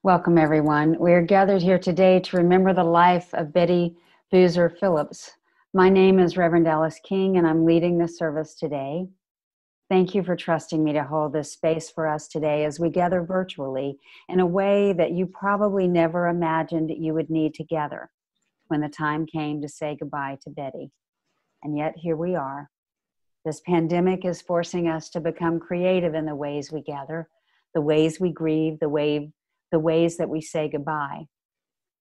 Welcome, everyone. We are gathered here today to remember the life of Betty Boozer Phillips. My name is Reverend Alice King, and I'm leading the service today. Thank you for trusting me to hold this space for us today as we gather virtually in a way that you probably never imagined you would need to gather when the time came to say goodbye to Betty. And yet here we are. This pandemic is forcing us to become creative in the ways we gather, the ways we grieve, the ways that we say goodbye.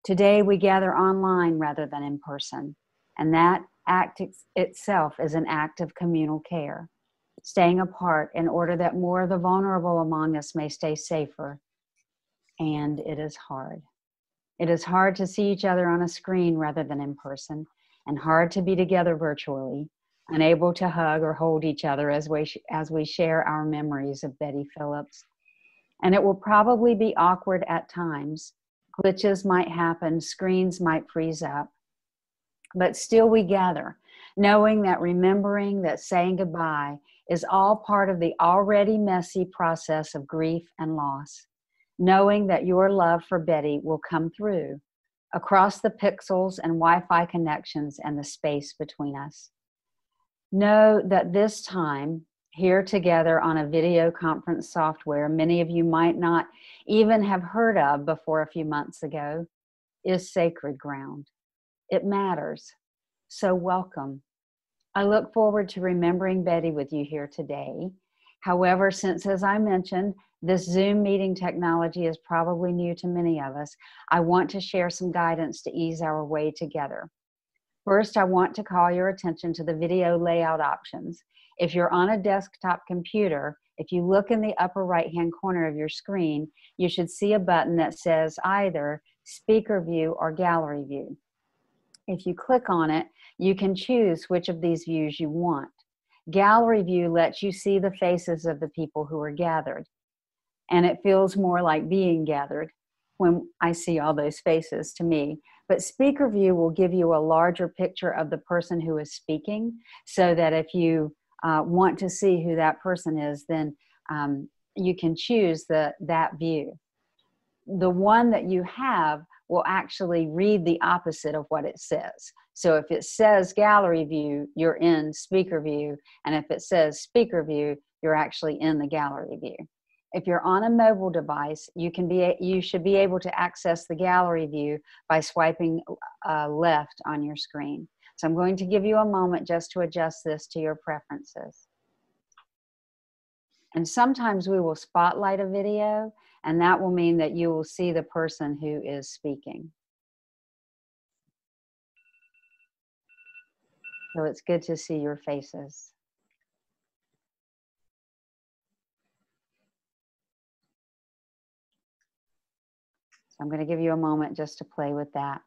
Today we gather online rather than in person, and that act itself is an act of communal care, staying apart in order that more of the vulnerable among us may stay safer. And it is hard. It is hard to see each other on a screen rather than in person, and hard to be together virtually, unable to hug or hold each other as we share our memories of Betty Phillips. And it will probably be awkward at times. Glitches might happen, screens might freeze up. But still we gather, knowing that remembering that saying goodbye is all part of the already messy process of grief and loss. Knowing that your love for Betty will come through across the pixels and Wi-Fi connections and the space between us. Know that this time, here together on a video conference software many of you might not even have heard of before a few months ago, is sacred ground. It matters. So welcome. I look forward to remembering Betty with you here today. However, since, as I mentioned, this Zoom meeting technology is probably new to many of us, I want to share some guidance to ease our way together. First, I want to call your attention to the video layout options. If you're on a desktop computer, if you look in the upper right-hand corner of your screen, you should see a button that says either Speaker View or Gallery View. If you click on it, you can choose which of these views you want. Gallery View lets you see the faces of the people who are gathered, and it feels more like being gathered when I see all those faces to me. But Speaker View will give you a larger picture of the person who is speaking, so that if you want to see who that person is, then you can choose that view. The one that you have will actually read the opposite of what it says. So if it says Gallery View, you're in Speaker View, and if it says Speaker View, you're actually in the Gallery View. If you're on a mobile device, you should be able to access the Gallery View by swiping left on your screen. So I'm going to give you a moment just to adjust this to your preferences. And sometimes we will spotlight a video, and that will mean that you will see the person who is speaking. So it's good to see your faces. So I'm going to give you a moment just to play with that.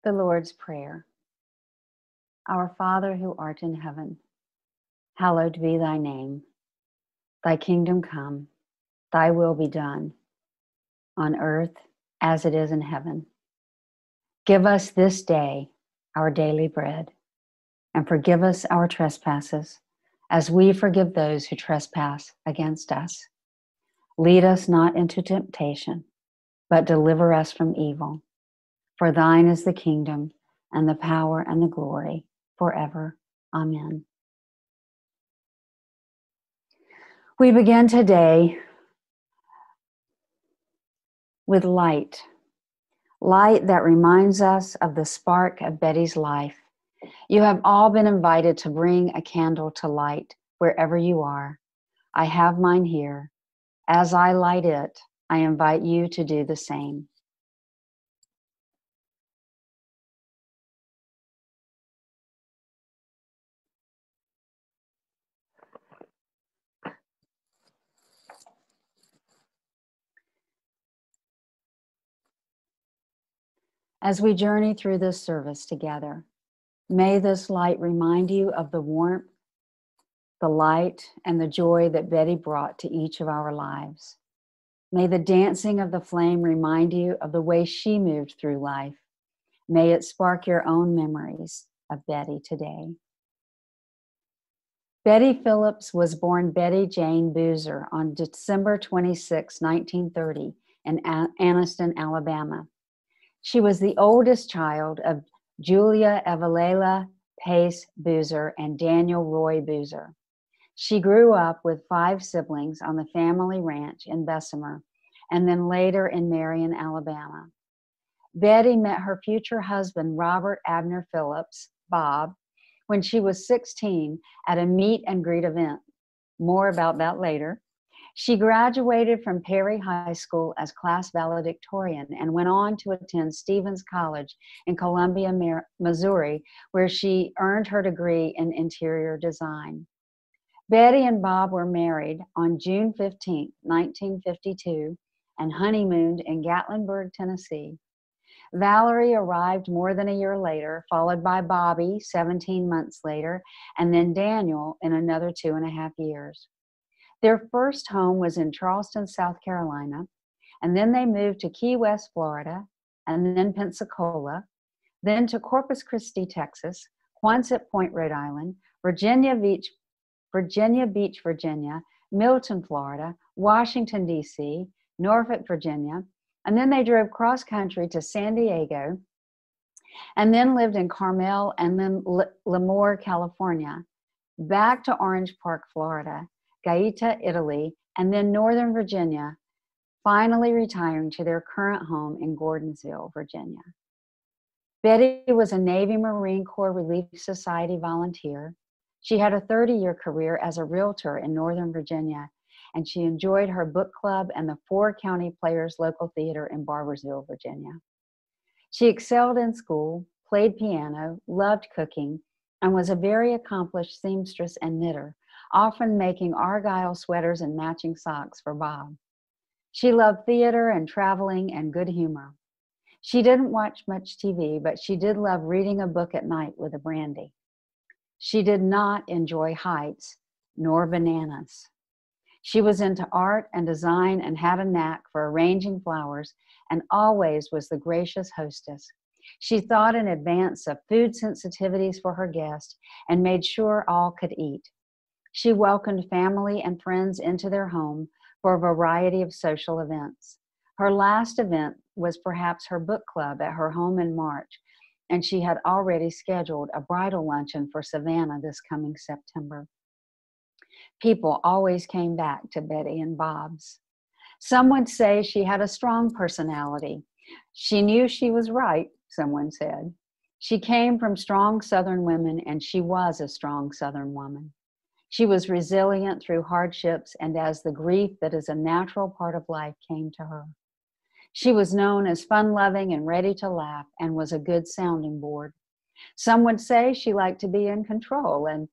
The Lord's Prayer. Our Father who art in heaven, hallowed be thy name. Thy kingdom come, thy will be done, on earth as it is in heaven. Give us this day our daily bread, and forgive us our trespasses, as we forgive those who trespass against us. Lead us not into temptation, but deliver us from evil. For thine is the kingdom, and the power, and the glory, forever. Amen. We begin today with light. Light that reminds us of the spark of Betty's life. You have all been invited to bring a candle to light wherever you are. I have mine here. As I light it, I invite you to do the same. As we journey through this service together, may this light remind you of the warmth the light, and the joy that Betty brought to each of our lives. May the dancing of the flame remind you of the way she moved through life. May it spark your own memories of Betty today. Betty Phillips was born Betty Jane Boozer on December 26, 1930, in Anniston, Alabama. She was the oldest child of Julia Evalela Pace Boozer and Daniel Roy Boozer. She grew up with 5 siblings on the family ranch in Bessemer and then later in Marion, Alabama. Betty met her future husband, Robert Abner Phillips, Bob, when she was 16 at a meet and greet event. More about that later. She graduated from Perry High School as class valedictorian and went on to attend Stevens College in Columbia, Missouri, where she earned her degree in interior design. Betty and Bob were married on June 15, 1952, and honeymooned in Gatlinburg, Tennessee. Valerie arrived more than a year later, followed by Bobby 17 months later, and then Daniel in another 2.5 years. Their first home was in Charleston, South Carolina, and then they moved to Key West, Florida, and then Pensacola, then to Corpus Christi, Texas, Quonset Point, Rhode Island, Virginia Beach, Virginia, Milton, Florida, Washington, D.C., Norfolk, Virginia, and then they drove cross country to San Diego, and then lived in Carmel and then Lemoore, California, back to Orange Park, Florida, Gaeta, Italy, and then Northern Virginia, finally retiring to their current home in Gordonsville, Virginia. Betty was a Navy Marine Corps Relief Society volunteer. She had a 30-year career as a realtor in Northern Virginia, and she enjoyed her book club and the 4 County Players local theater in Barboursville, Virginia. She excelled in school, played piano, loved cooking, and was a very accomplished seamstress and knitter, often making Argyle sweaters and matching socks for Bob. She loved theater and traveling and good humor. She didn't watch much TV, but she did love reading a book at night with a brandy. She did not enjoy heights nor bananas. She was into art and design and had a knack for arranging flowers and always was the gracious hostess. She thought in advance of food sensitivities for her guests and made sure all could eat. She welcomed family and friends into their home for a variety of social events. Her last event was perhaps her book club at her home in March, and she had already scheduled a bridal luncheon for Savannah this coming September. People always came back to Betty and Bob's. Some would say she had a strong personality. She knew she was right, someone said. She came from strong Southern women, and she was a strong Southern woman. She was resilient through hardships and as the grief that is a natural part of life came to her. She was known as fun-loving and ready to laugh and was a good sounding board. Some would say she liked to be in control, and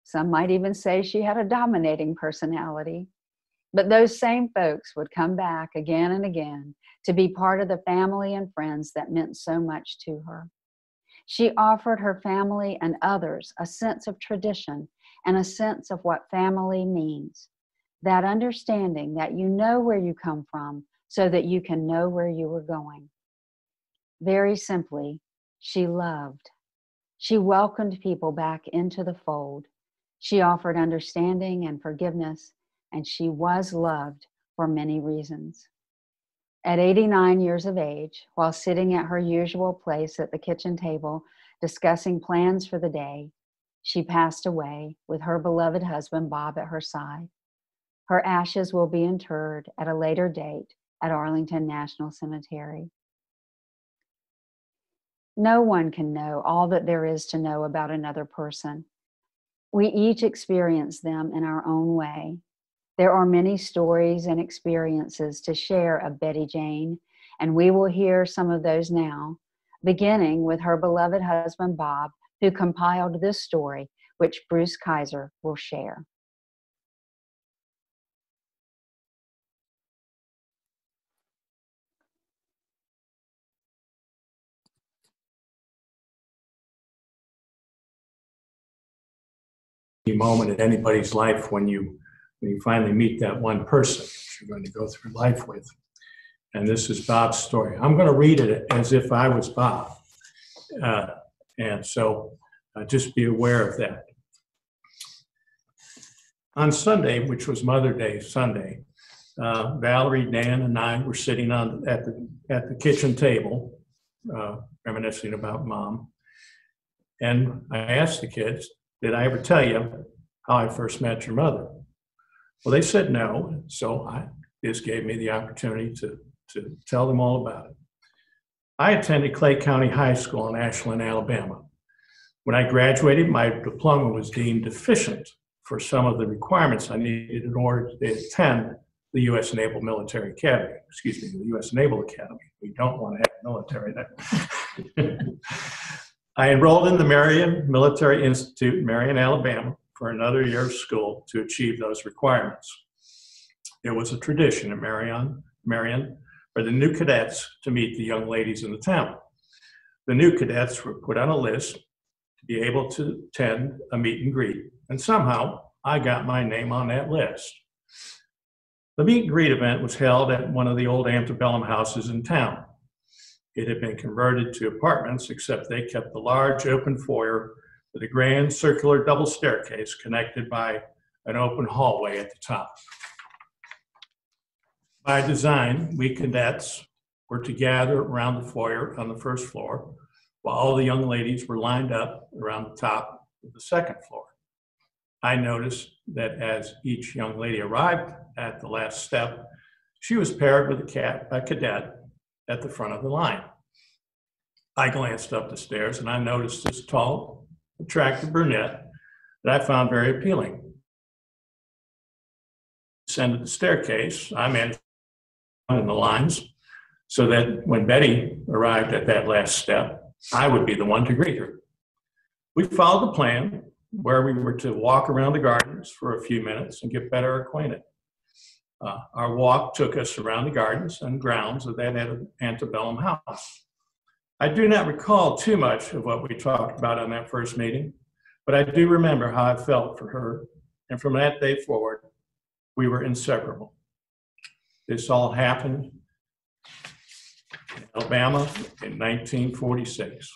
some might even say she had a dominating personality. But those same folks would come back again and again to be part of the family and friends that meant so much to her. She offered her family and others a sense of tradition and a sense of what family means. That understanding that you know where you come from so that you can know where you are going. Very simply, she loved. She welcomed people back into the fold. She offered understanding and forgiveness, and she was loved for many reasons. At 89 years of age, while sitting at her usual place at the kitchen table discussing plans for the day, she passed away with her beloved husband Bob at her side. Her ashes will be interred at a later date at Arlington National Cemetery. No one can know all that there is to know about another person. We each experience them in our own way. There are many stories and experiences to share of Betty Jane, and we will hear some of those now, beginning with her beloved husband Bob, who compiled this story, which Bruce Kaiser will share. moment in anybody's life when you finally meet that one person that you're going to go through life with. And this is Bob's story. I'm going to read it as if I was Bob. And so just be aware of that. On Sunday, which was Mother's Day Sunday, Valerie, Dan, and I were sitting at the kitchen table, reminiscing about Mom. And I asked the kids, "Did I ever tell you how I first met your mother?" Well, they said no, so this gave me the opportunity to tell them all about it. I attended Clay County High School in Ashland, Alabama. When I graduated, my diploma was deemed deficient for some of the requirements I needed in order to attend the U.S. Naval Military Academy. Excuse me, the U.S. Naval Academy. We don't want to have military there. I enrolled in the Marion Military Institute in Marion, Alabama, for another year of school to achieve those requirements. It was a tradition in Marion for the new cadets to meet the young ladies in the town. The new cadets were put on a list to be able to attend a meet and greet, and somehow I got my name on that list. The meet and greet event was held at one of the old antebellum houses in town. It had been converted to apartments, except they kept the large open foyer with a grand circular double staircase connected by an open hallway at the top. By design, we cadets were to gather around the foyer on the first floor, while all the young ladies were lined up around the top of the second floor. I noticed that as each young lady arrived at the last step, she was paired with a cadet at the front of the line. I glanced up the stairs and I noticed this tall, attractive brunette that I found very appealing. Descended the staircase, I managed in the lines so that when Betty arrived at that last step, I would be the one to greet her. We followed the plan where we were to walk around the gardens for a few minutes and get better acquainted. Our walk took us around the gardens and grounds of that antebellum house. I do not recall too much of what we talked about on that first meeting, but I do remember how I felt for her, and from that day forward, we were inseparable. This all happened in Alabama in 1946.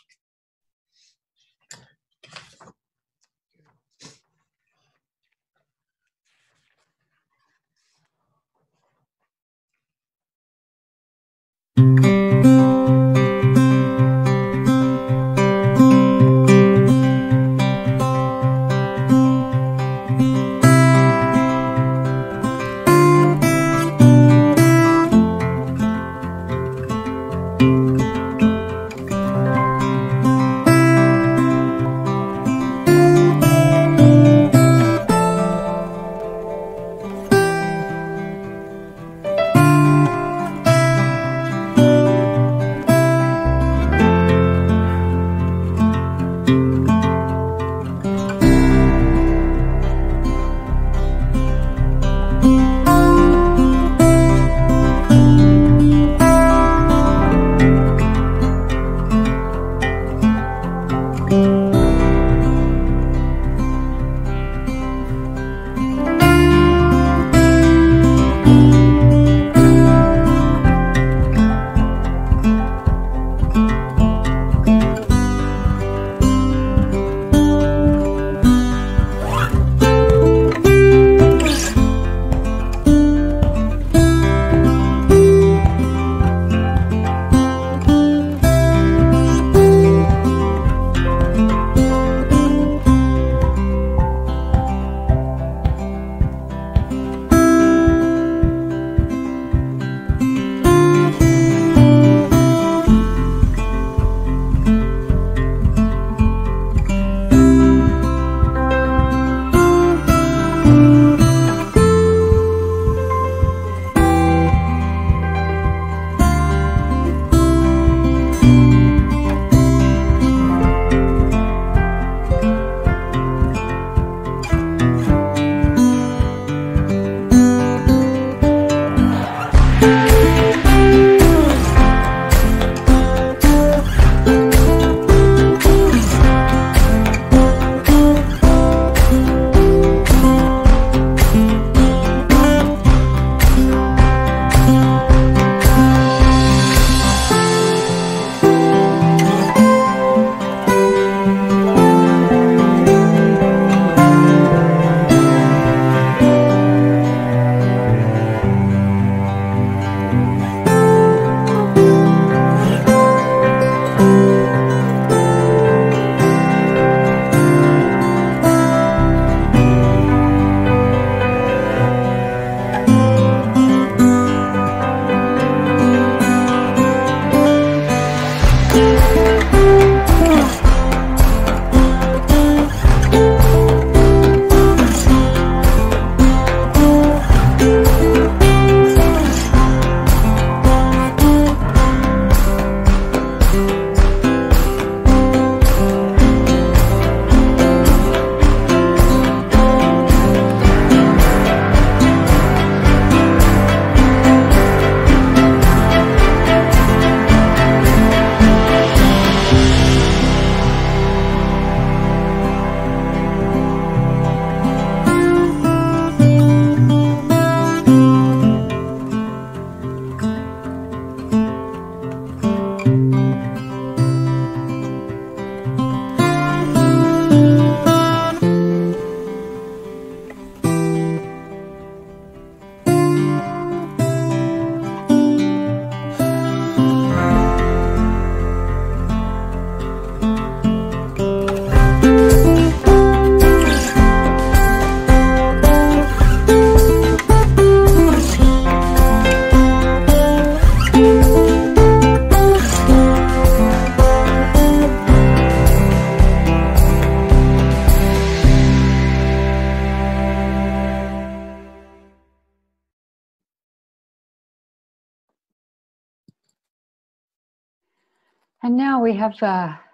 And now we have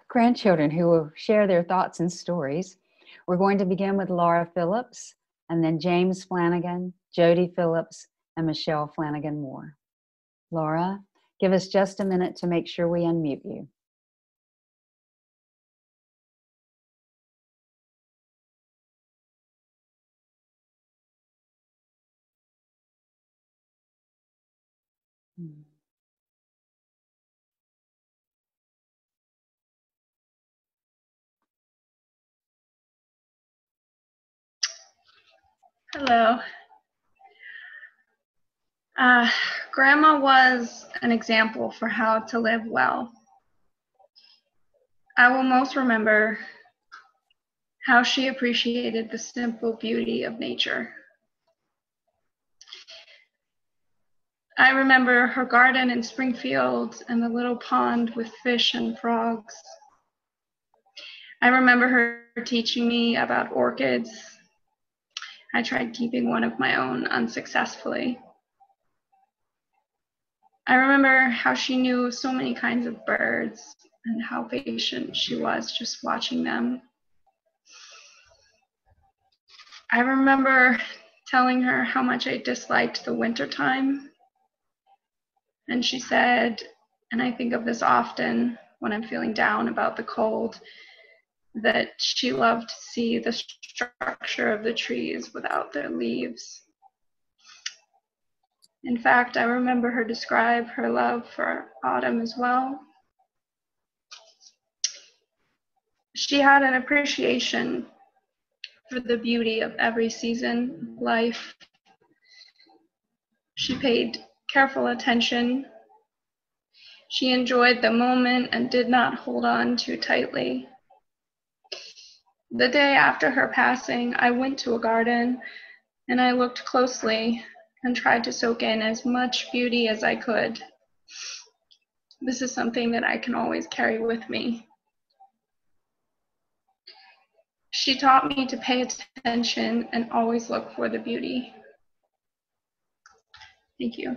grandchildren who will share their thoughts and stories. We're going to begin with Laura Phillips, and then James Flanagan, Jody Phillips, and Michelle Flanagan Moore. Laura, give us just a minute to make sure we unmute you. Hello. Grandma was an example for how to live well. I will most remember how she appreciated the simple beauty of nature. I remember her garden in Springfield and the little pond with fish and frogs. I remember her teaching me about orchids. I tried keeping one of my own unsuccessfully. I remember how she knew so many kinds of birds and how patient she was just watching them. I remember telling her how much I disliked the wintertime. And she said, and I think of this often when I'm feeling down about the cold, that she loved to see the structure of the trees without their leaves. In fact, I remember her describe her love for autumn as well. She had an appreciation for the beauty of every season of life. She paid careful attention. She enjoyed the moment and did not hold on too tightly. The day after her passing, I went to a garden and I looked closely and tried to soak in as much beauty as I could. This is something that I can always carry with me. She taught me to pay attention and always look for the beauty. Thank you.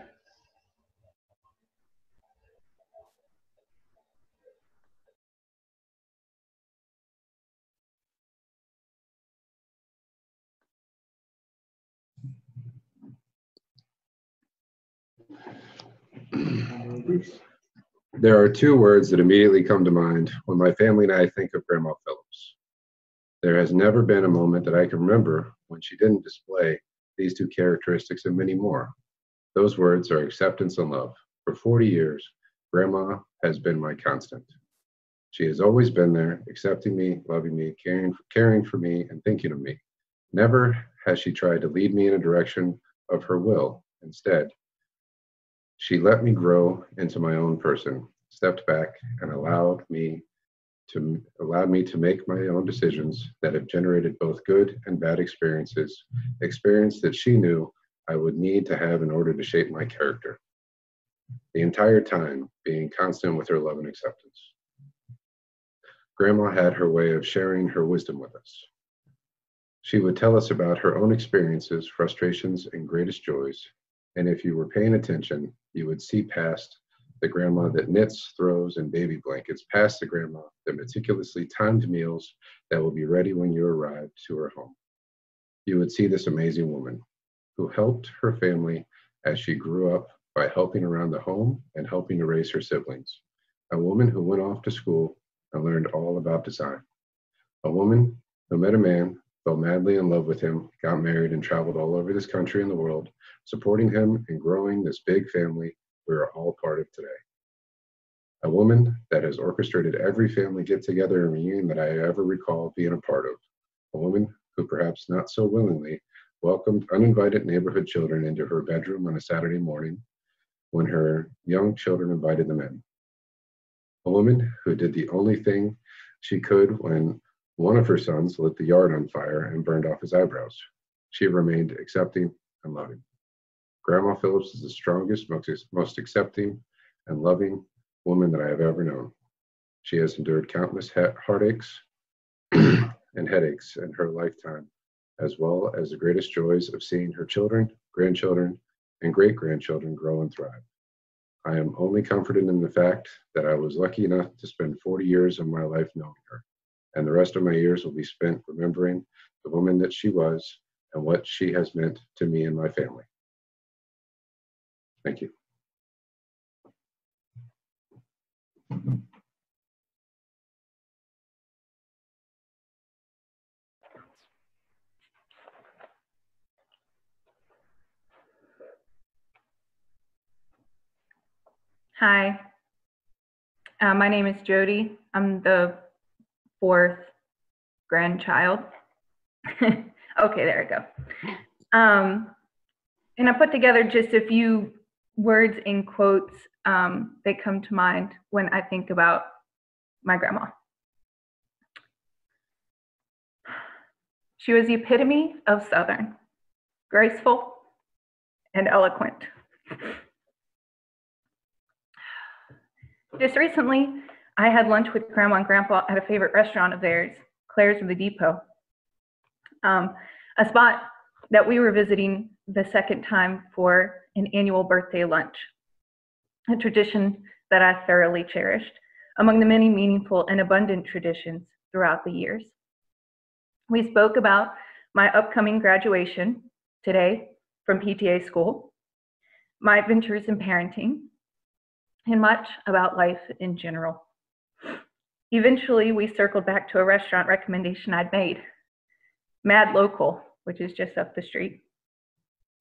There are two words that immediately come to mind when my family and I think of Grandma Phillips. There has never been a moment that I can remember when she didn't display these two characteristics and many more. Those words are acceptance and love. For 40 years, Grandma has been my constant. She has always been there, accepting me, loving me, caring for me, and thinking of me. Never has she tried to lead me in a direction of her will. Instead, she let me grow into my own person, stepped back, and allowed me to make my own decisions that have generated both good and bad experiences that she knew I would need to have in order to shape my character. The entire time being constant with her love and acceptance. Grandma had her way of sharing her wisdom with us. She would tell us about her own experiences, frustrations, and greatest joys. And if you were paying attention, you would see past the grandma that knits, throws, and baby blankets, past the grandma that meticulously timed meals that will be ready when you arrive to her home. You would see this amazing woman who helped her family as she grew up by helping around the home and helping to raise her siblings. A woman who went off to school and learned all about design. A woman who met a man, fell madly in love with him, got married, and traveled all over this country and the world, supporting him and growing this big family we are all part of today. A woman that has orchestrated every family get-together and reunion that I ever recall being a part of. A woman who, perhaps not so willingly, welcomed uninvited neighborhood children into her bedroom on a Saturday morning when her young children invited them in. A woman who did the only thing she could when one of her sons lit the yard on fire and burned off his eyebrows. She remained accepting and loving. Grandma Phillips is the strongest, most accepting, and loving woman that I have ever known. She has endured countless heartaches and headaches in her lifetime, as well as the greatest joys of seeing her children, grandchildren, and great-grandchildren grow and thrive. I am only comforted in the fact that I was lucky enough to spend 40 years of my life knowing her, and the rest of my years will be spent remembering the woman that she was and what she has meant to me and my family. Thank you. Hi, my name is Jody. I'm the fourth grandchild. Okay, there we go. And I put together just a few words and quotes that come to mind when I think about my grandma. She was the epitome of Southern, graceful and eloquent. Just recently, I had lunch with Grandma and Grandpa at a favorite restaurant of theirs, Claire's of the Depot, a spot that we were visiting the second time for an annual birthday lunch, a tradition that I thoroughly cherished among the many meaningful and abundant traditions throughout the years. We spoke about my upcoming graduation today from PTA school, my adventures in parenting, and much about life in general. Eventually, we circled back to a restaurant recommendation I'd made, Mad Local, which is just up the street.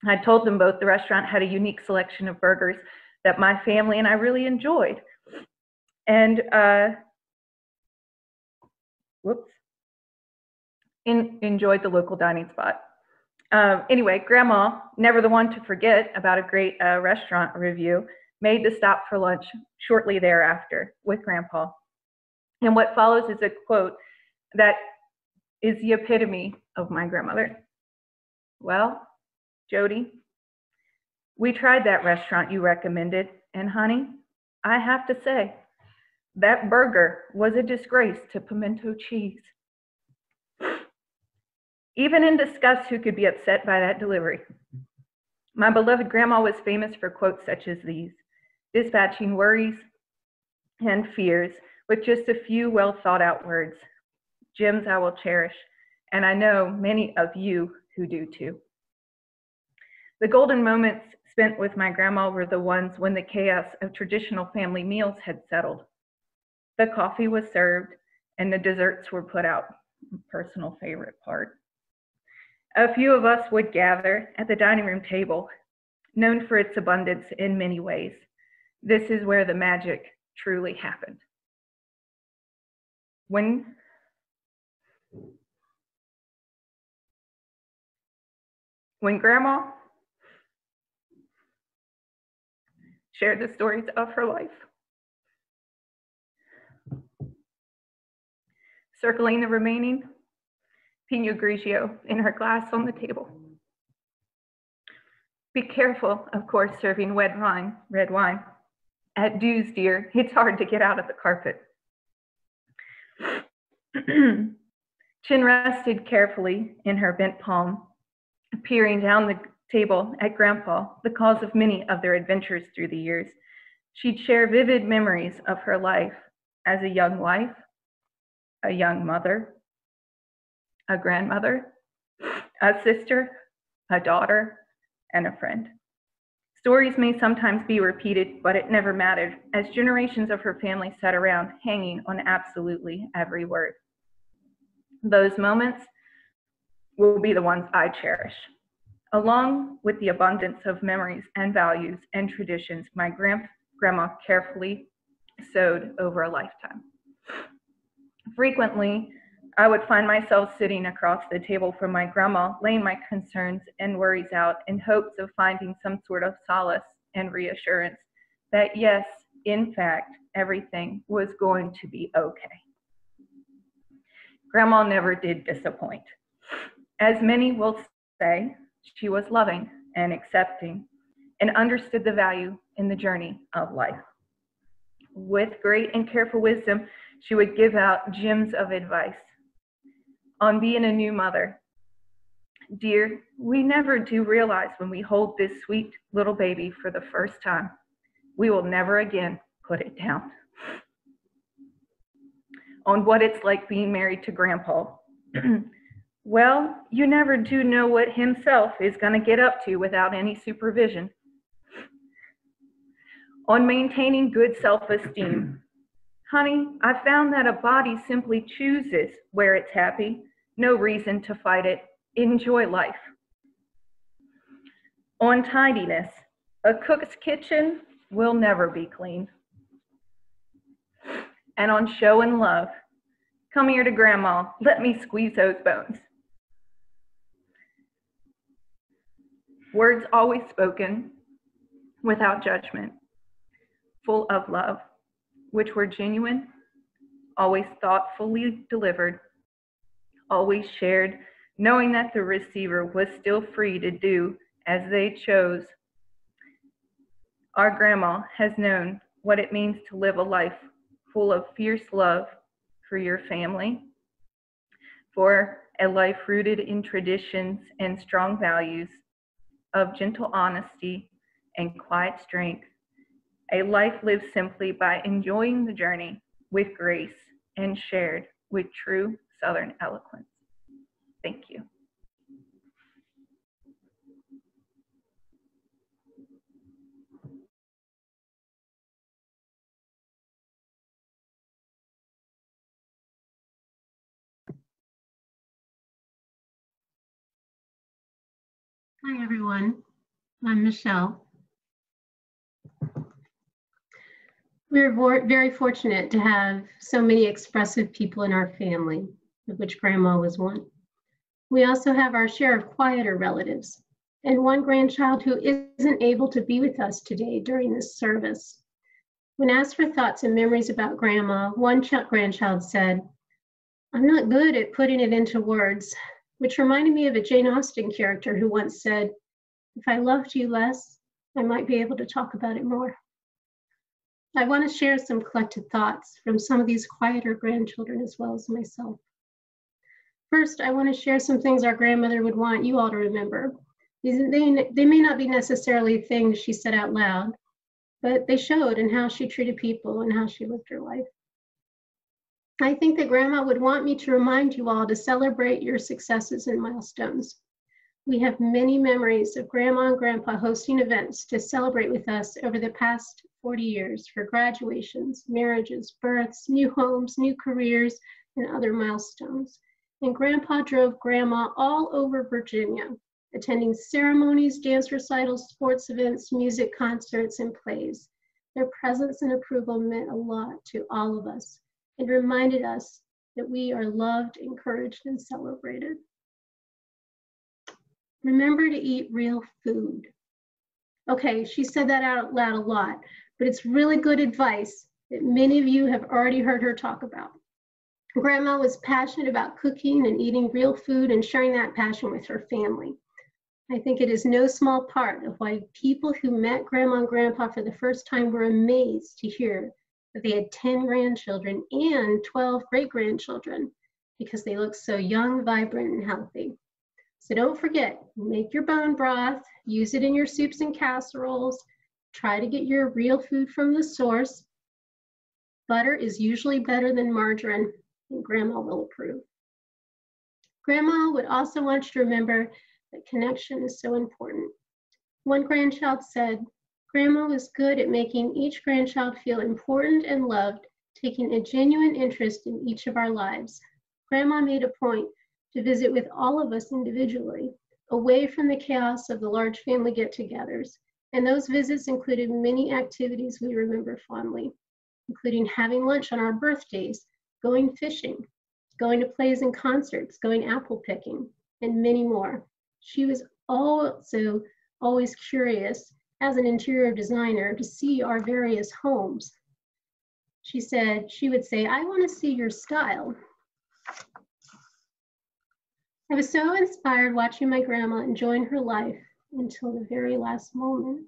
I told them both the restaurant had a unique selection of burgers that my family and I really enjoyed. And enjoyed the local dining spot. Anyway, Grandma, never the one to forget about a great restaurant review, made the stop for lunch shortly thereafter with Grandpa. And what follows is a quote that is the epitome of my grandmother. Well, Jody, we tried that restaurant you recommended, and honey, I have to say, that burger was a disgrace to pimento cheese. Even in disgust, who could be upset by that delivery? My beloved grandma was famous for quotes such as these, dispatching worries and fears with just a few well thought out words, gems I will cherish, and I know many of you who do too. The golden moments spent with my grandma were the ones when the chaos of traditional family meals had settled. The coffee was served and the desserts were put out, personal favorite part. A few of us would gather at the dining room table, known for its abundance in many ways. This is where the magic truly happened. When Grandma shared the stories of her life, circling the remaining Pinot Grigio in her glass on the table. Be careful, of course, serving red wine. At Dews, dear, it's hard to get out of the carpet. Chin rested carefully in her bent palm, peering down the table at Grandpa, the cause of many of their adventures through the years. She'd share vivid memories of her life as a young wife, a young mother, a grandmother, a sister, a daughter, and a friend. Stories may sometimes be repeated, but it never mattered, as generations of her family sat around hanging on absolutely every word. Those moments will be the ones I cherish, along with the abundance of memories and values and traditions my grandma carefully sewed over a lifetime. Frequently, I would find myself sitting across the table from my grandma, laying my concerns and worries out in hopes of finding some sort of solace and reassurance that yes, in fact, everything was going to be okay. Grandma never did disappoint. As many will say, she was loving and accepting and understood the value in the journey of life. With great and careful wisdom, she would give out gems of advice on being a new mother. Dear, we never do realize when we hold this sweet little baby for the first time We will never again put it down. On what it's like being married to Grandpa. Well, you never do know what himself is going to get up to without any supervision. On maintaining good self-esteem. Honey, I found that a body simply chooses where it's happy. No reason to fight it. Enjoy life. On tidiness. A cook's kitchen will never be clean. And on show and love. Come here to Grandma. Let me squeeze those bones. Words always spoken without judgment, full of love, which were genuine, always thoughtfully delivered, always shared, knowing that the receiver was still free to do as they chose. Our Grandma has known what it means to live a life full of fierce love for your family, for a life rooted in traditions and strong values of gentle honesty and quiet strength, a life lived simply by enjoying the journey with grace and shared with true Southern eloquence. Thank you. Hi, everyone. I'm Michelle. We're very fortunate to have so many expressive people in our family, of which Grandma was one. We also have our share of quieter relatives and one grandchild who isn't able to be with us today during this service. When asked for thoughts and memories about Grandma, one grandchild said, "I'm not good at putting it into words," which reminded me of a Jane Austen character who once said, "If I loved you less, I might be able to talk about it more." I want to share some collected thoughts from some of these quieter grandchildren as well as myself. First, I want to share some things our grandmother would want you all to remember. They may not be necessarily things she said out loud, but they showed in how she treated people and how she lived her life. I think that Grandma would want me to remind you all to celebrate your successes and milestones. We have many memories of Grandma and Grandpa hosting events to celebrate with us over the past 40 years for graduations, marriages, births, new homes, new careers, and other milestones. And Grandpa drove Grandma all over Virginia, attending ceremonies, dance recitals, sports events, music concerts, and plays. Their presence and approval meant a lot to all of us and reminded us that we are loved, encouraged, and celebrated. Remember to eat real food. Okay, she said that out loud a lot, but it's really good advice that many of you have already heard her talk about. Grandma was passionate about cooking and eating real food and sharing that passion with her family. I think it is no small part of why people who met Grandma and Grandpa for the first time were amazed to hear that they had 10 grandchildren and 12 great-grandchildren because they looked so young, vibrant, and healthy. So don't forget, make your bone broth, use it in your soups and casseroles, try to get your real food from the source. Butter is usually better than margarine, and Grandma will approve. Grandma would also want you to remember that connection is so important. One grandchild said, "Grandma was good at making each grandchild feel important and loved, taking a genuine interest in each of our lives. Grandma made a point to visit with all of us individually, away from the chaos of the large family get-togethers. And those visits included many activities we remember fondly, including having lunch on our birthdays, going fishing, going to plays and concerts, going apple picking, and many more. She was also always curious, as an interior designer, to see our various homes. She would say, "I want to see your style." I was so inspired watching my grandma enjoying her life until the very last moment.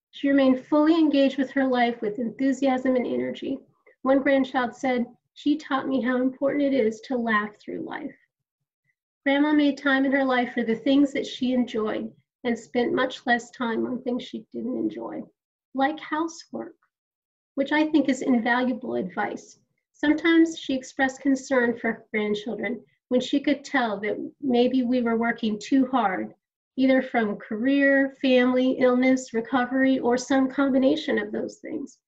She remained fully engaged with her life with enthusiasm and energy. One grandchild said, "She taught me how important it is to laugh through life." Grandma made time in her life for the things that she enjoyed and spent much less time on things she didn't enjoy. like housework, which I think is invaluable advice. Sometimes she expressed concern for her grandchildren when she could tell that maybe we were working too hard, either from career, family, illness, recovery, or some combination of those things.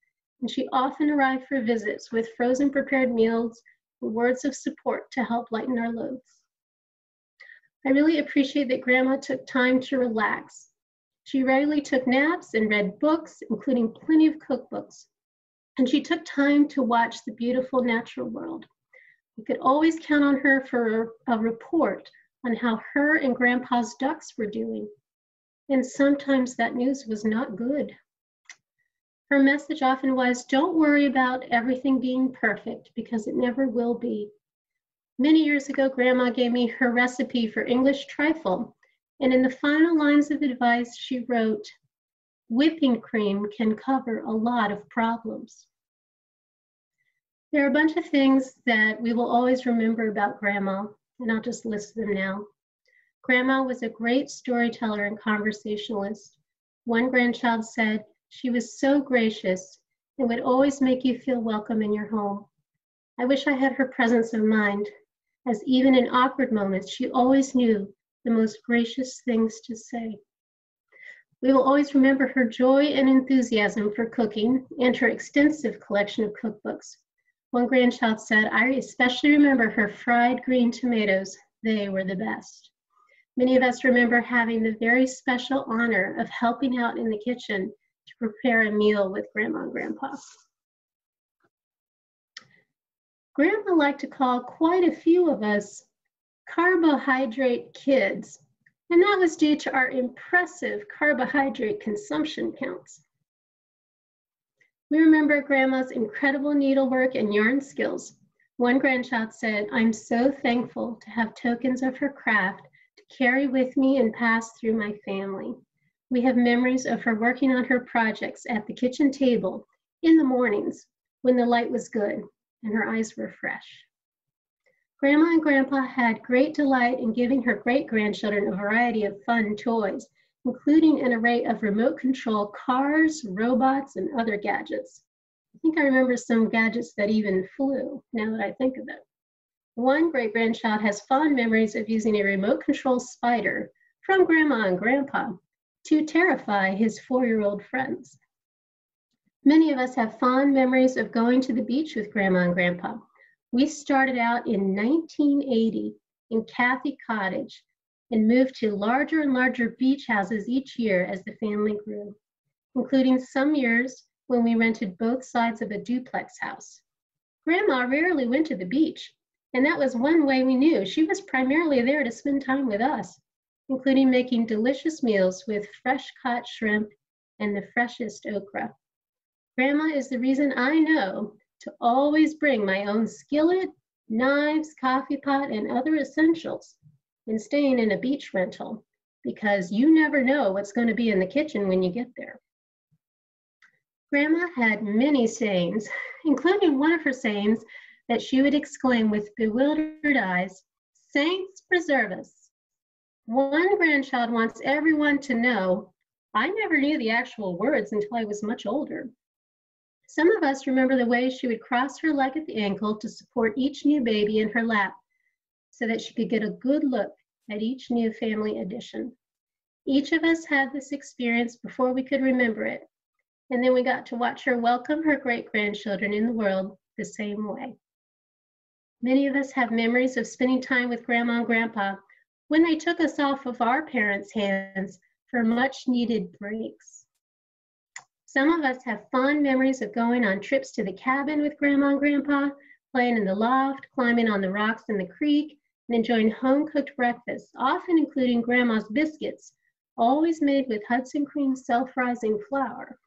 And she often arrived for visits with frozen prepared meals and words of support to help lighten our loads. I really appreciate that Grandma took time to relax. She regularly took naps and read books, including plenty of cookbooks. And she took time to watch the beautiful natural world. We could always count on her for a report on how her and Grandpa's ducks were doing. And sometimes that news was not good. Her message often was, don't worry about everything being perfect, because it never will be. Many years ago, Grandma gave me her recipe for English trifle, and in the final lines of advice, she wrote, whipping cream can cover a lot of problems. There are a bunch of things that we will always remember about Grandma, and I'll just list them now. Grandma was a great storyteller and conversationalist. One grandchild said, she was so gracious and would always make you feel welcome in your home. I wish I had her presence of mind, as even in awkward moments, she always knew the most gracious things to say. We will always remember her joy and enthusiasm for cooking and her extensive collection of cookbooks. One grandchild said, I especially remember her fried green tomatoes. They were the best. Many of us remember having the very special honor of helping out in the kitchen to prepare a meal with Grandma and Grandpa. Grandma liked to call quite a few of us carbohydrate kids, and that was due to our impressive carbohydrate consumption counts. We remember Grandma's incredible needlework and yarn skills. One grandchild said, I'm so thankful to have tokens of her craft to carry with me and pass through my family. We have memories of her working on her projects at the kitchen table in the mornings when the light was good and her eyes were fresh. Grandma and Grandpa had great delight in giving her great-grandchildren a variety of fun toys, including an array of remote control cars, robots, and other gadgets. I think I remember some gadgets that even flew, now that I think of it. One great-grandchild has fond memories of using a remote control spider from Grandma and Grandpa to terrify his 4-year-old friends. Many of us have fond memories of going to the beach with Grandma and Grandpa. We started out in 1980 in Cathy Cottage and moved to larger and larger beach houses each year as the family grew, including some years when we rented both sides of a duplex house. Grandma rarely went to the beach, and that was one way we knew she was primarily there to spend time with us, including making delicious meals with fresh caught shrimp and the freshest okra. Grandma is the reason I know to always bring my own skillet, knives, coffee pot, and other essentials when staying in a beach rental, because you never know what's going to be in the kitchen when you get there. Grandma had many sayings, including one of her sayings that she would exclaim with bewildered eyes, "Saints preserve us." One grandchild wants everyone to know, I never knew the actual words until I was much older. Some of us remember the way she would cross her leg at the ankle to support each new baby in her lap so that she could get a good look at each new family addition. Each of us had this experience before we could remember it, and then we got to watch her welcome her great-grandchildren in the world the same way. Many of us have memories of spending time with Grandma and Grandpa when they took us off of our parents' hands for much-needed breaks. Some of us have fond memories of going on trips to the cabin with Grandma and Grandpa, playing in the loft, climbing on the rocks in the creek, and enjoying home-cooked breakfasts, often including Grandma's biscuits, always made with Hudson Cream self-rising flour.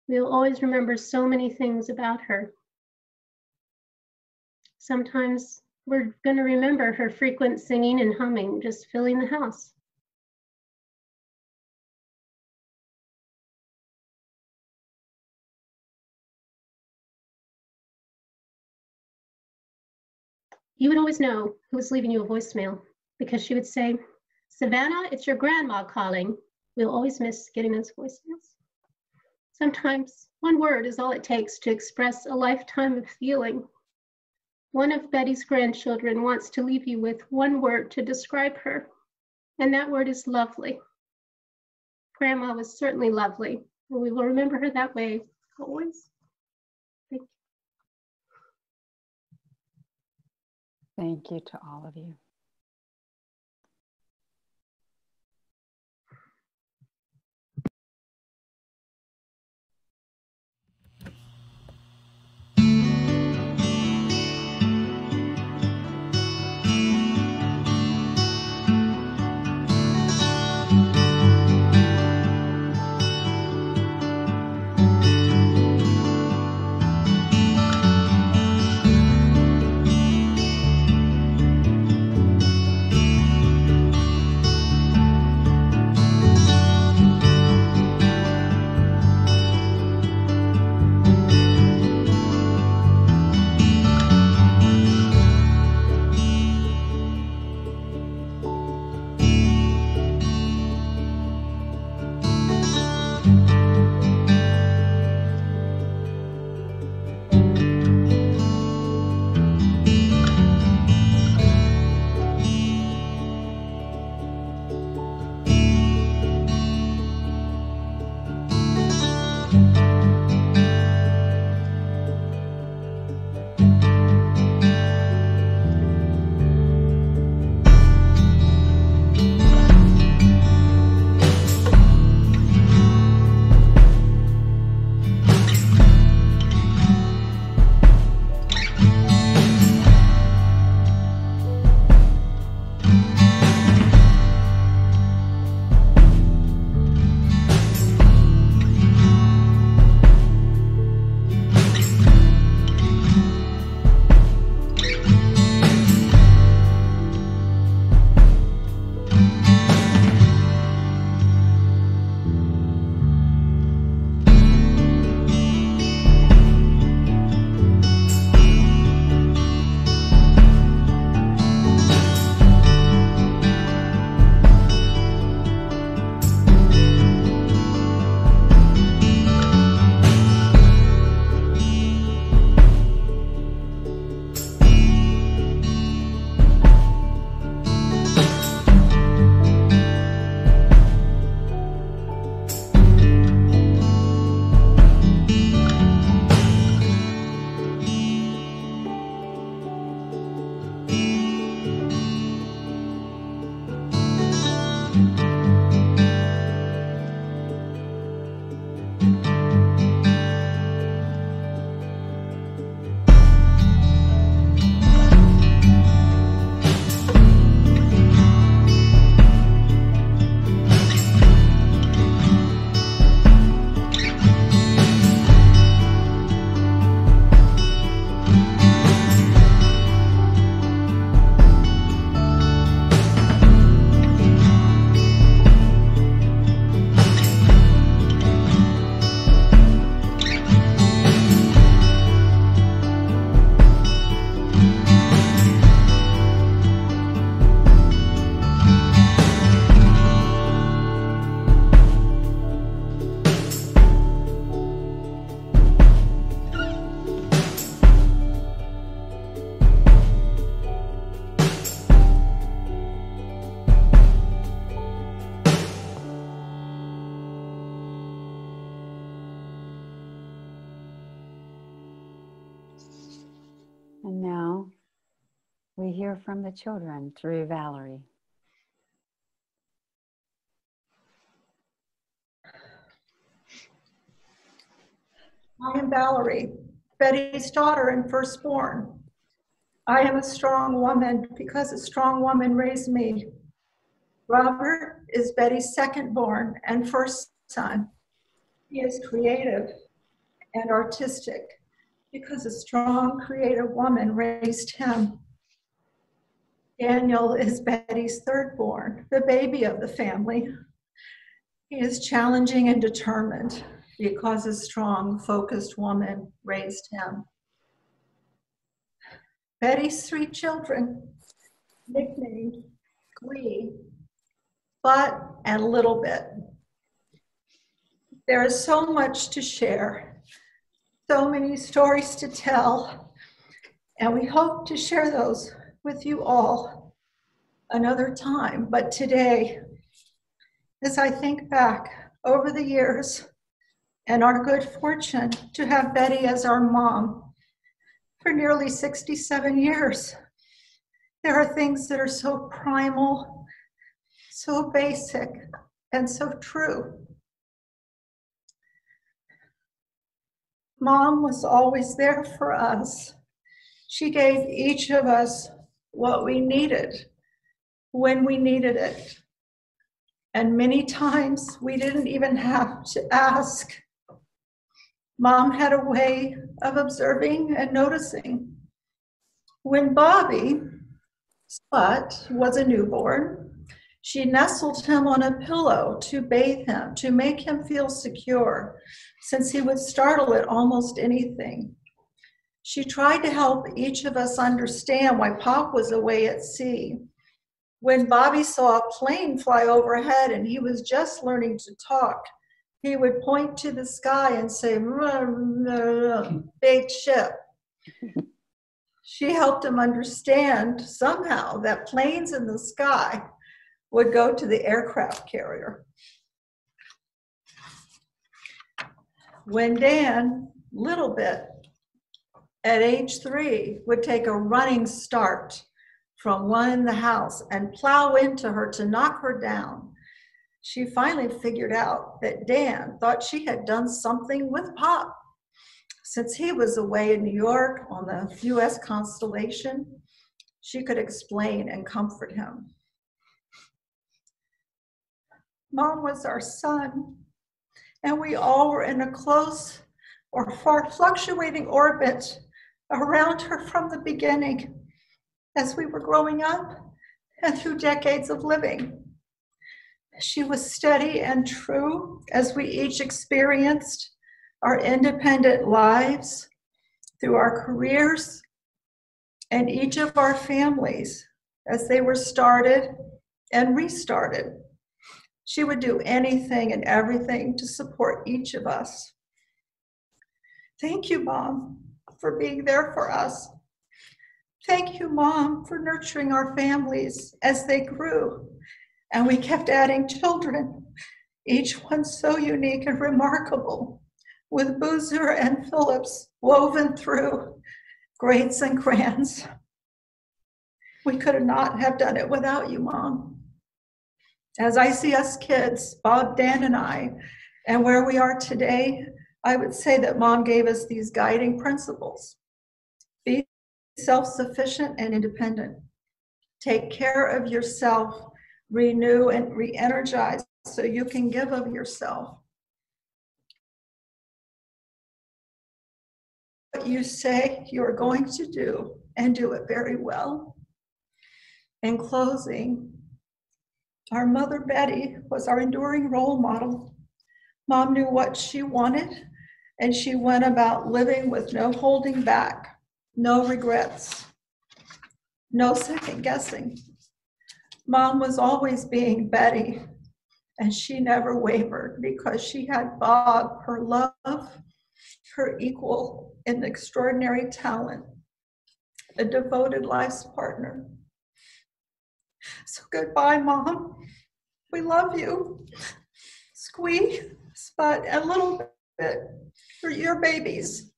We'll always remember so many things about her. Sometimes we're going to remember her frequent singing and humming, just filling the house. You would always know who was leaving you a voicemail because she would say, "Savannah, it's your grandma calling. We'll always miss getting those voicemails. Sometimes one word is all it takes to express a lifetime of feeling. One of Betty's grandchildren wants to leave you with one word to describe her, and that word is lovely. Grandma was certainly lovely, and we will remember her that way always. Thank you. Thank you to all of you. And now we hear from the children through Valerie. I am Valerie, Betty's daughter and firstborn. I am a strong woman because a strong woman raised me. Robert is Betty's second-born and first son. He is creative and artistic because a strong, creative woman raised him. Daniel is Betty's third-born, the baby of the family. He is challenging and determined because a strong, focused woman raised him. Betty's three children, nicknamed Glee, But, and Little Bit, There is so much to share, so many stories to tell, and we hope to share those with you all another time. But today, as I think back over the years and our good fortune to have Betty as our mom for nearly 67 years, there are things that are so primal, so basic, and so true. Mom was always there for us. She gave each of us what we needed when we needed it. And many times we didn't even have to ask. Mom had a way of observing and noticing. When Bobby Spot was a newborn, she nestled him on a pillow to bathe him, to make him feel secure, since he would startle at almost anything. She tried to help each of us understand why Pop was away at sea. When Bobby saw a plane fly overhead and he was just learning to talk, he would point to the sky and say, "Big ship." She helped him understand somehow that planes in the sky would go to the aircraft carrier. When Dan, little bit, at age 3, would take a running start from one in the house and plow into her to knock her down, she finally figured out that Dan thought she had done something with Pop. Since he was away in New York on the US Constellation, she could explain and comfort him. Mom was our sun, and we all were in a close or far fluctuating orbit around her from the beginning as we were growing up and through decades of living. She was steady and true as we each experienced our independent lives through our careers and each of our families as they were started and restarted. She would do anything and everything to support each of us. Thank you, Mom, for being there for us. Thank you, Mom, for nurturing our families as they grew, and we kept adding children, each one so unique and remarkable, with Boozer and Phillips woven through, greats and grands. We could not have done it without you, Mom. As I see us kids, Bob, Dan, and I, and where we are today, I would say that Mom gave us these guiding principles. Be self-sufficient and independent. Take care of yourself, renew and re-energize so you can give of yourself. What you say you are going to do and do it very well. In closing, our mother Betty was our enduring role model. Mom knew what she wanted, and she went about living with no holding back, no regrets, no second guessing. Mom was always being Betty, and she never wavered because she had Bob, her love, her equal in extraordinary talent, a devoted life's partner. So goodbye, Mom. We love you. Squee, Spot, and a little bit for your babies.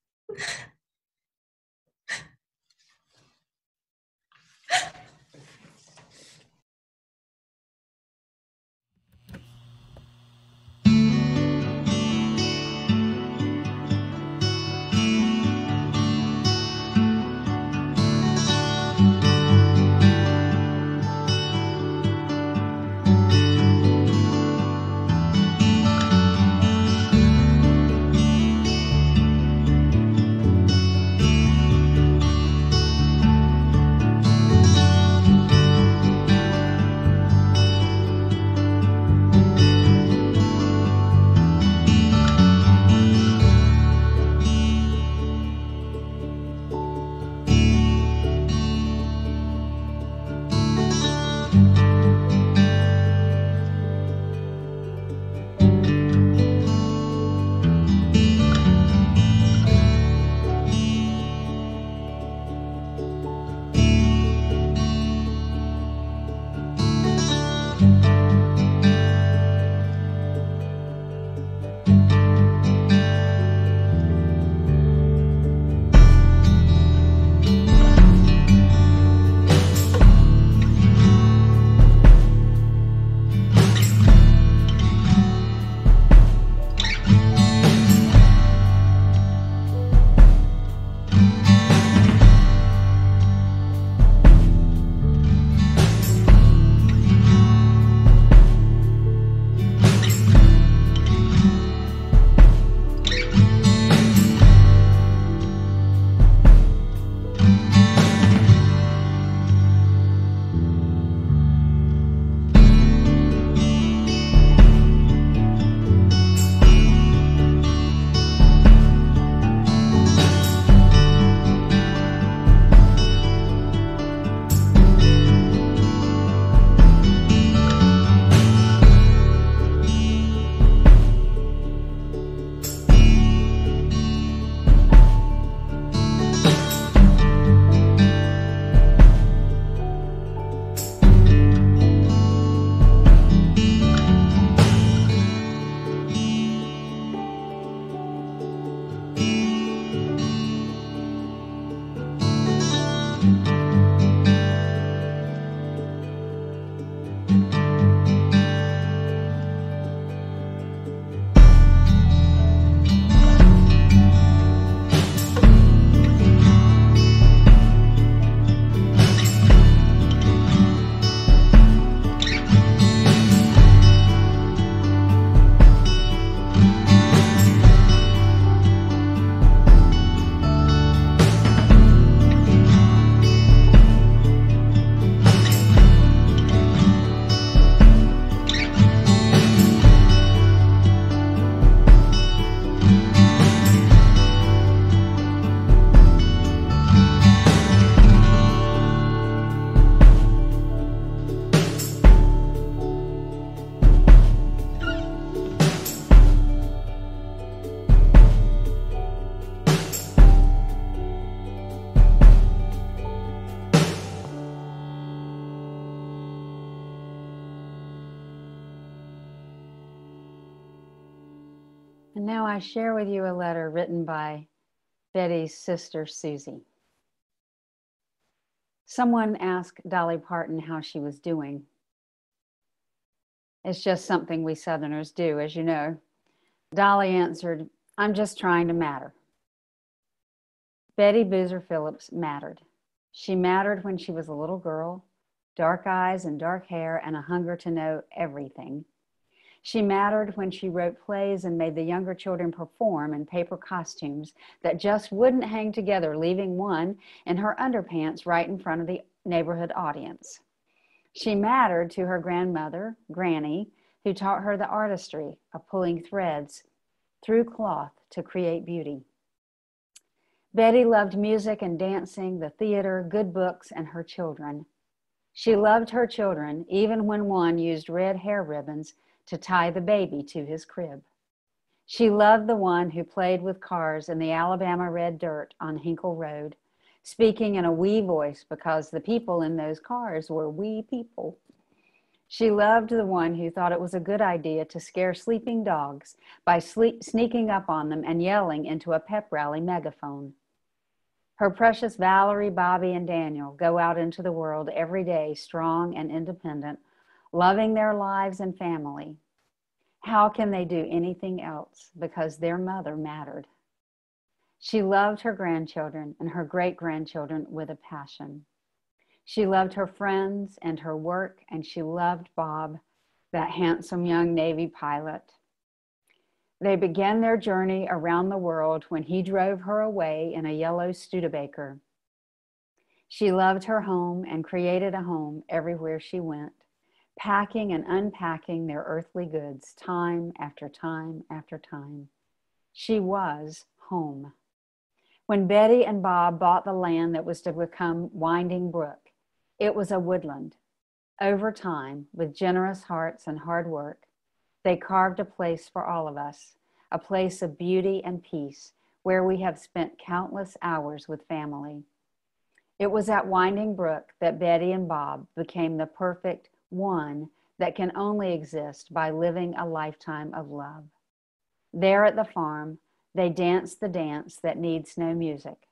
And now I share with you a letter written by Betty's sister, Susie. Someone asked Dolly Parton how she was doing. It's just something we Southerners do, as you know. Dolly answered, "I'm just trying to matter." Betty Boozer Phillips mattered. She mattered when she was a little girl, dark eyes and dark hair and a hunger to know everything. She mattered when she wrote plays and made the younger children perform in paper costumes that just wouldn't hang together, leaving one in her underpants right in front of the neighborhood audience. She mattered to her grandmother, Granny, who taught her the artistry of pulling threads through cloth to create beauty. Betty loved music and dancing, the theater, good books, and her children. She loved her children, even when one used red hair ribbons to tie the baby to his crib. She loved the one who played with cars in the Alabama red dirt on Hinkle Road, speaking in a wee voice because the people in those cars were wee people. She loved the one who thought it was a good idea to scare sleeping dogs by sneaking up on them and yelling into a pep rally megaphone. Her precious Valerie, Bobby, and Daniel go out into the world every day, strong and independent, loving their lives and family. How can they do anything else? Because their mother mattered. She loved her grandchildren and her great-grandchildren with a passion. She loved her friends and her work, and she loved Bob, that handsome young Navy pilot. They began their journey around the world when he drove her away in a yellow Studebaker. She loved her home and created a home everywhere she went, packing and unpacking their earthly goods time after time after time. She was home. When Betty and Bob bought the land that was to become Winding Brook, it was a woodland. Over time, with generous hearts and hard work, they carved a place for all of us, a place of beauty and peace where we have spent countless hours with family. It was at Winding Brook that Betty and Bob became the perfect one that can only exist by living a lifetime of love. There at the farm, they danced the dance that needs no music.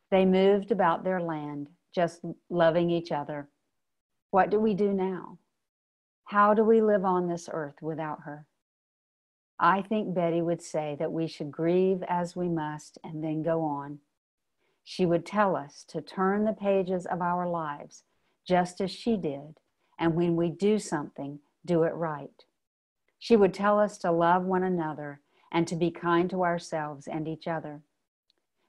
They moved about their land, just loving each other. What do we do now? How do we live on this earth without her? I think Betty would say that we should grieve as we must and then go on. She would tell us to turn the pages of our lives just as she did, and when we do something, do it right. She would tell us to love one another and to be kind to ourselves and each other.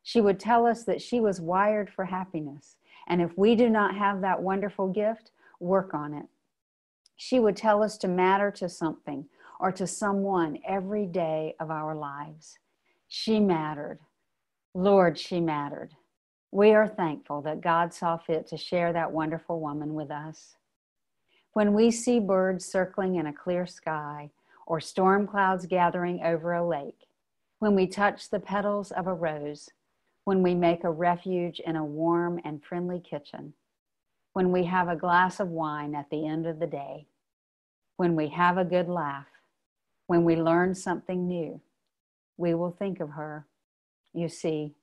She would tell us that she was wired for happiness, and if we do not have that wonderful gift, work on it. She would tell us to matter to something or to someone every day of our lives. She mattered. Lord, she mattered. We are thankful that God saw fit to share that wonderful woman with us. When we see birds circling in a clear sky or storm clouds gathering over a lake, when we touch the petals of a rose, when we make a refuge in a warm and friendly kitchen, when we have a glass of wine at the end of the day, when we have a good laugh, when we learn something new, we will think of her. You see,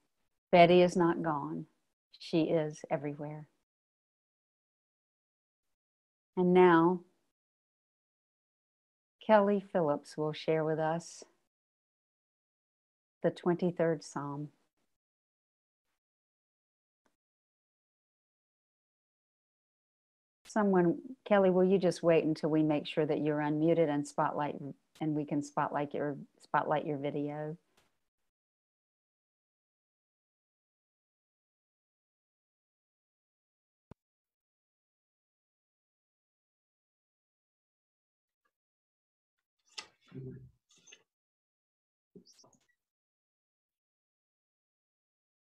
Betty is not gone. She is everywhere. And now, Kelly Phillips will share with us the 23rd Psalm. Kelly, will you just wait until we make sure that you're unmuted and we can spotlight your video?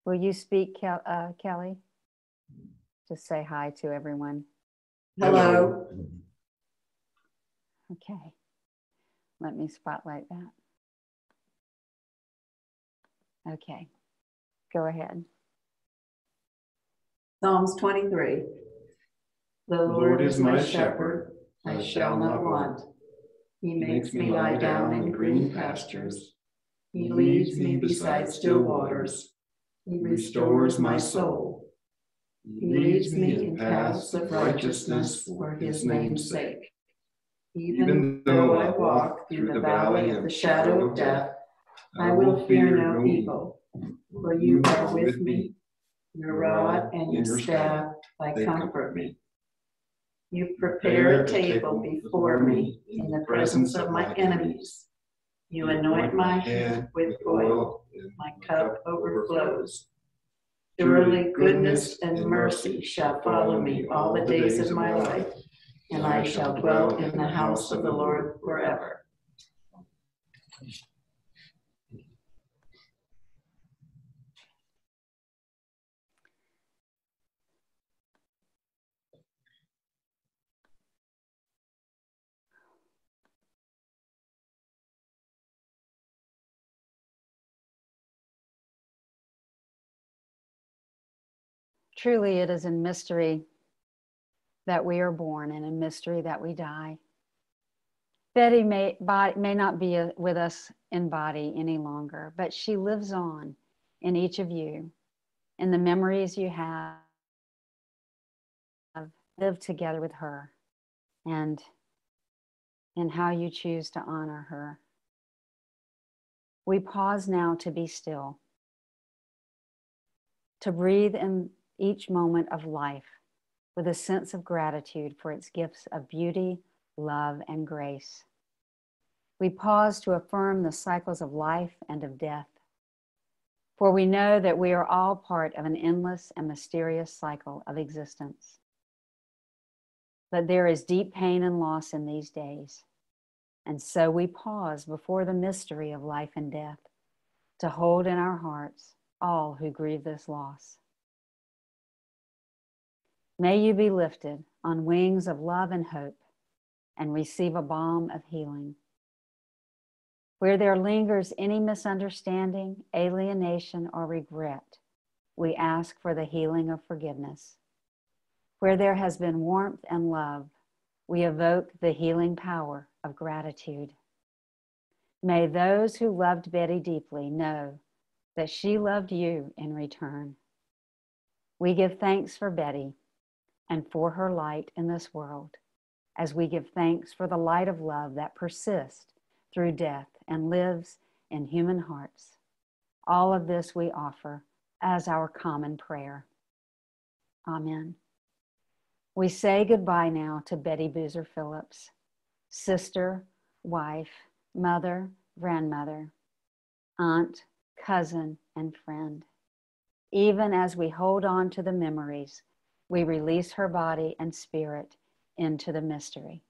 Will you speak, Kelly? Just say hi to everyone. Hello. Okay, let me spotlight that. Okay, go ahead. Psalms 23. The Lord is my shepherd, I shall not want. He makes me lie down in green pastures. He leads me beside still waters. He restores my soul. He leads me in paths of righteousness for his name's sake. Even though I walk through the valley of the shadow of death, I will fear no evil, for you are with me. Your rod and your staff, they comfort me. You prepare a table before me in the presence of my enemies. You anoint my head with oil, my cup overflows. Surely goodness and mercy shall follow me all the days of my life, and I shall dwell in the house of the Lord forever. Truly, it is in mystery that we are born and in mystery that we die. Betty may not be with us in body any longer, but she lives on in each of you, in the memories you have lived together with her, and in how you choose to honor her. We pause now to be still, to breathe in each moment of life with a sense of gratitude for its gifts of beauty, love, and grace. We pause to affirm the cycles of life and of death, for we know that we are all part of an endless and mysterious cycle of existence. But there is deep pain and loss in these days, and so we pause before the mystery of life and death to hold in our hearts all who grieve this loss. May you be lifted on wings of love and hope and receive a balm of healing. Where there lingers any misunderstanding, alienation, or regret, we ask for the healing of forgiveness. Where there has been warmth and love, we evoke the healing power of gratitude. May those who loved Betty deeply know that she loved you in return. We give thanks for Betty and for her light in this world, as we give thanks for the light of love that persists through death and lives in human hearts. All of this we offer as our common prayer. Amen. We say goodbye now to Betty Boozer Phillips, sister, wife, mother, grandmother, aunt, cousin, and friend. Even as we hold on to the memories, we release her body and spirit into the mystery.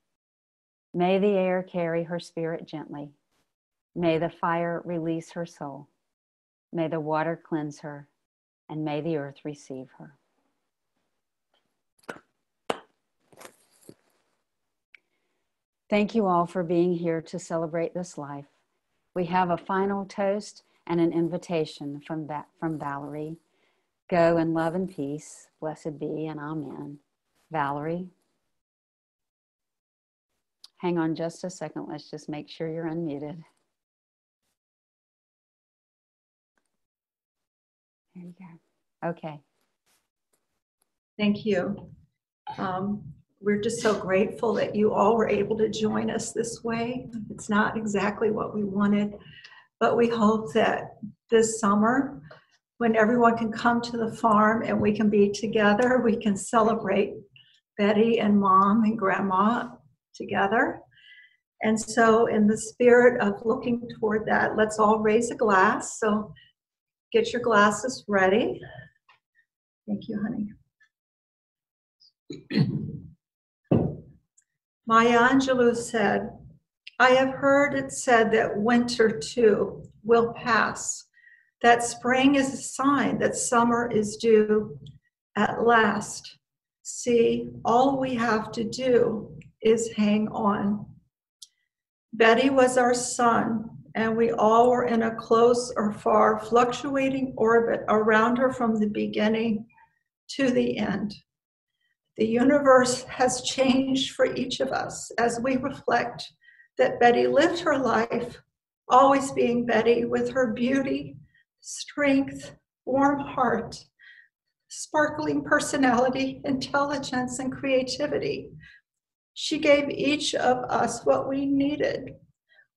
May the air carry her spirit gently. May the fire release her soul. May the water cleanse her, and may the earth receive her. Thank you all for being here to celebrate this life. We have a final toast and an invitation from Valerie. Go in love and peace. Blessed be, and amen. Valerie. Hang on just a second. Let's just make sure you're unmuted. There you go. Okay. Thank you. We're just so grateful that you all were able to join us this way. It's not exactly what we wanted, but we hope that this summer, when everyone can come to the farm and we can be together, we can celebrate Betty and Mom and Grandma together. And so in the spirit of looking toward that, let's all raise a glass. So get your glasses ready. Thank you, honey. Maya Angelou said, I have heard it said that winter too will pass, that spring is a sign that summer is due at last. See, all we have to do is hang on. Betty was our sun, and we all were in a close or far fluctuating orbit around her from the beginning to the end. The universe has changed for each of us as we reflect that Betty lived her life always being Betty with her beauty, strength, warm heart, sparkling personality, intelligence, and creativity. She gave each of us what we needed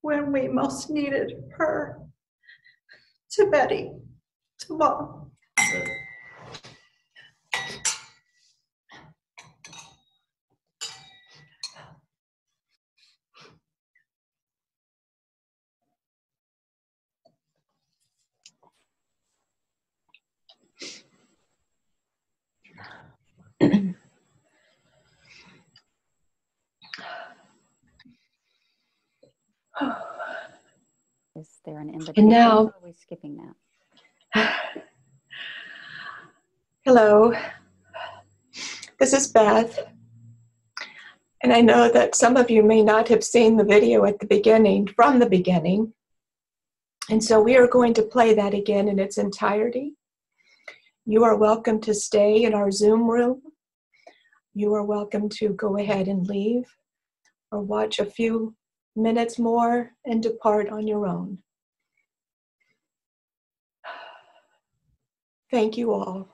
when we most needed her. To Betty, to Mom. Is there an invitation? And now, or are we skipping that? hello, this is Beth. And I know that some of you may not have seen the video at the beginning, from the beginning. And so we are going to play that again in its entirety. You are welcome to stay in our Zoom room. You are welcome to go ahead and leave or watch a few minutes more and depart on your own. Thank you all.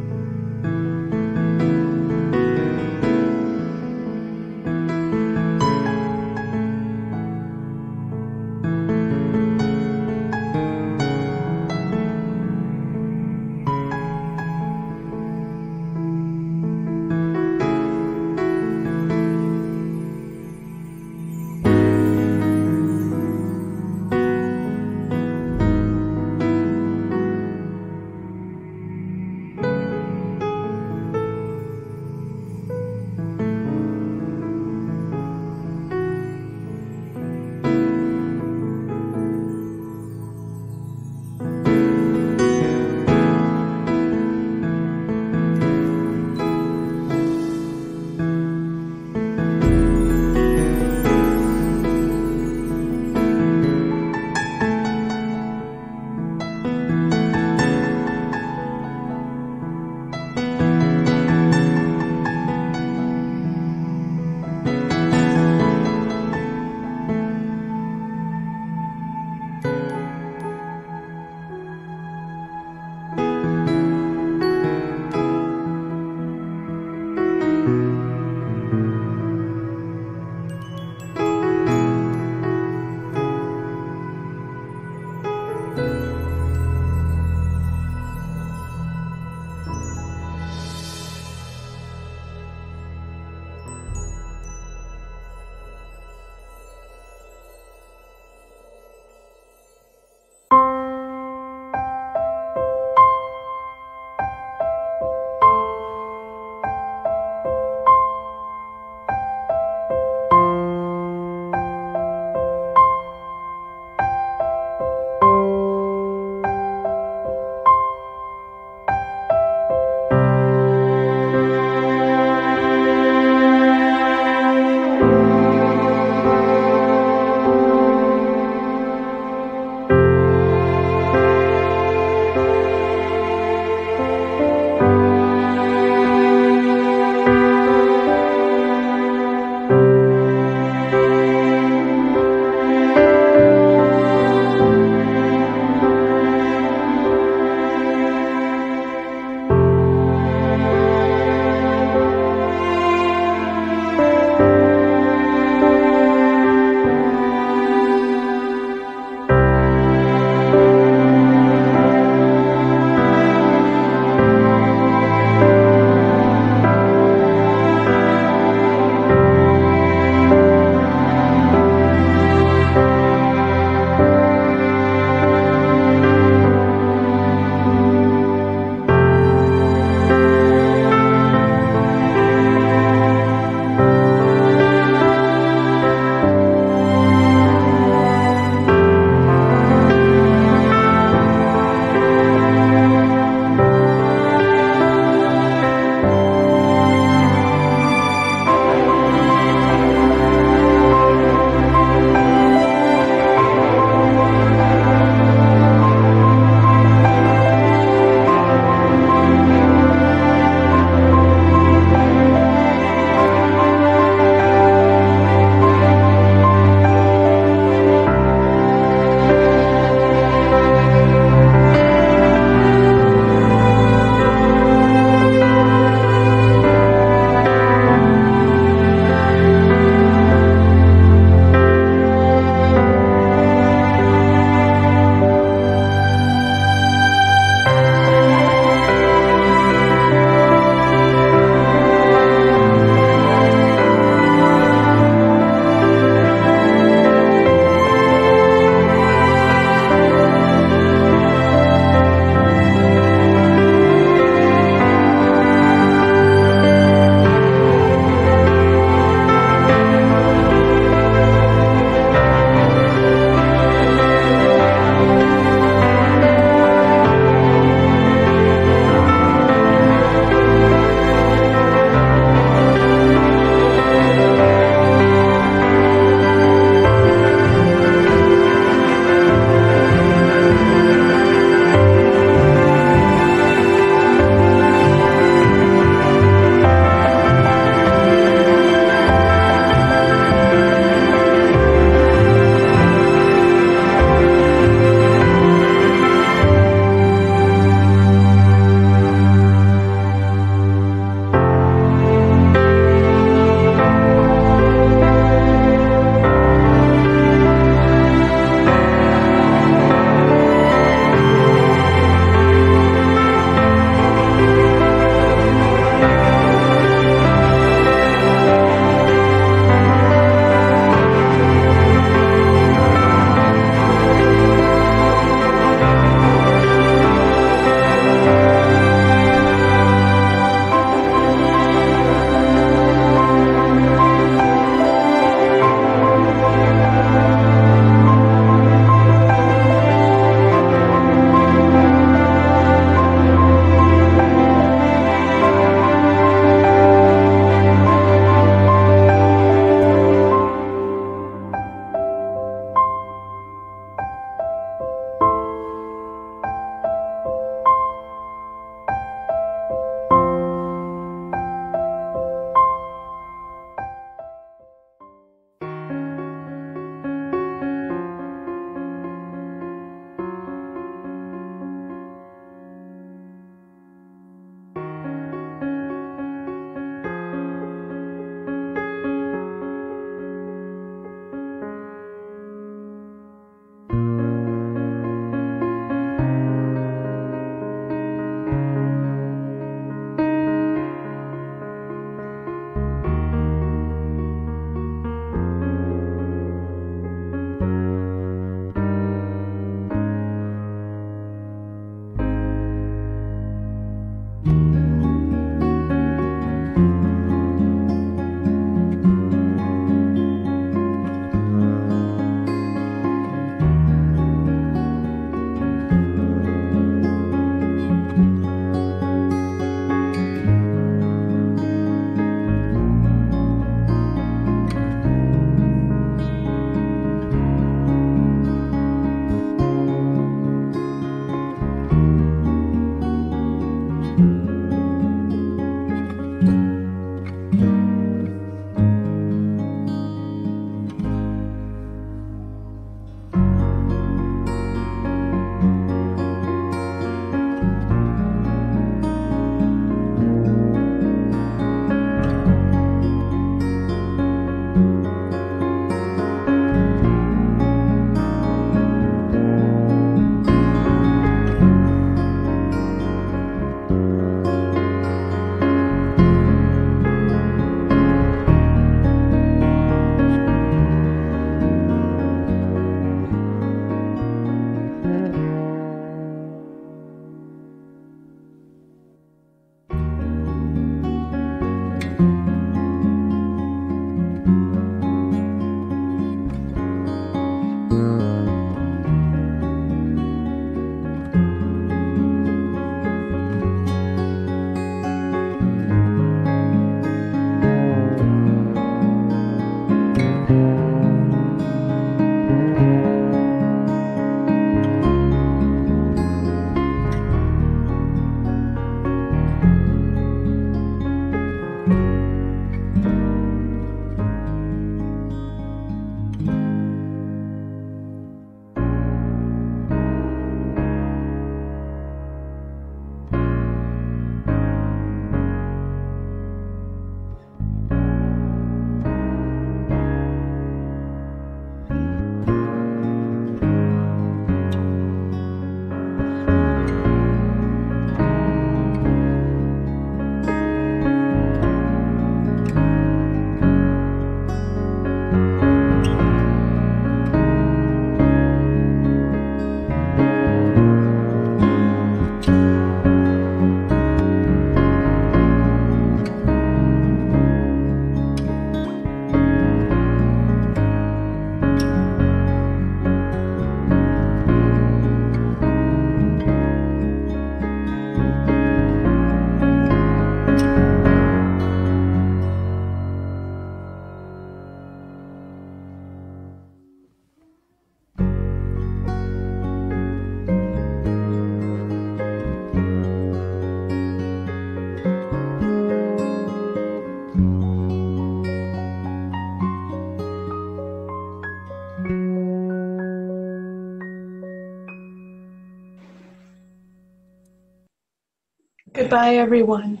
Goodbye, everyone.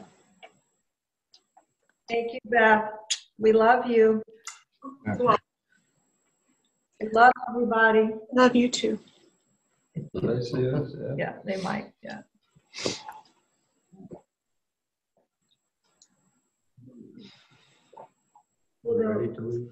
Thank you, Beth. We love you. We love everybody. Love you too. Did they see us? Yeah. Yeah, they might, yeah. Ready to leave?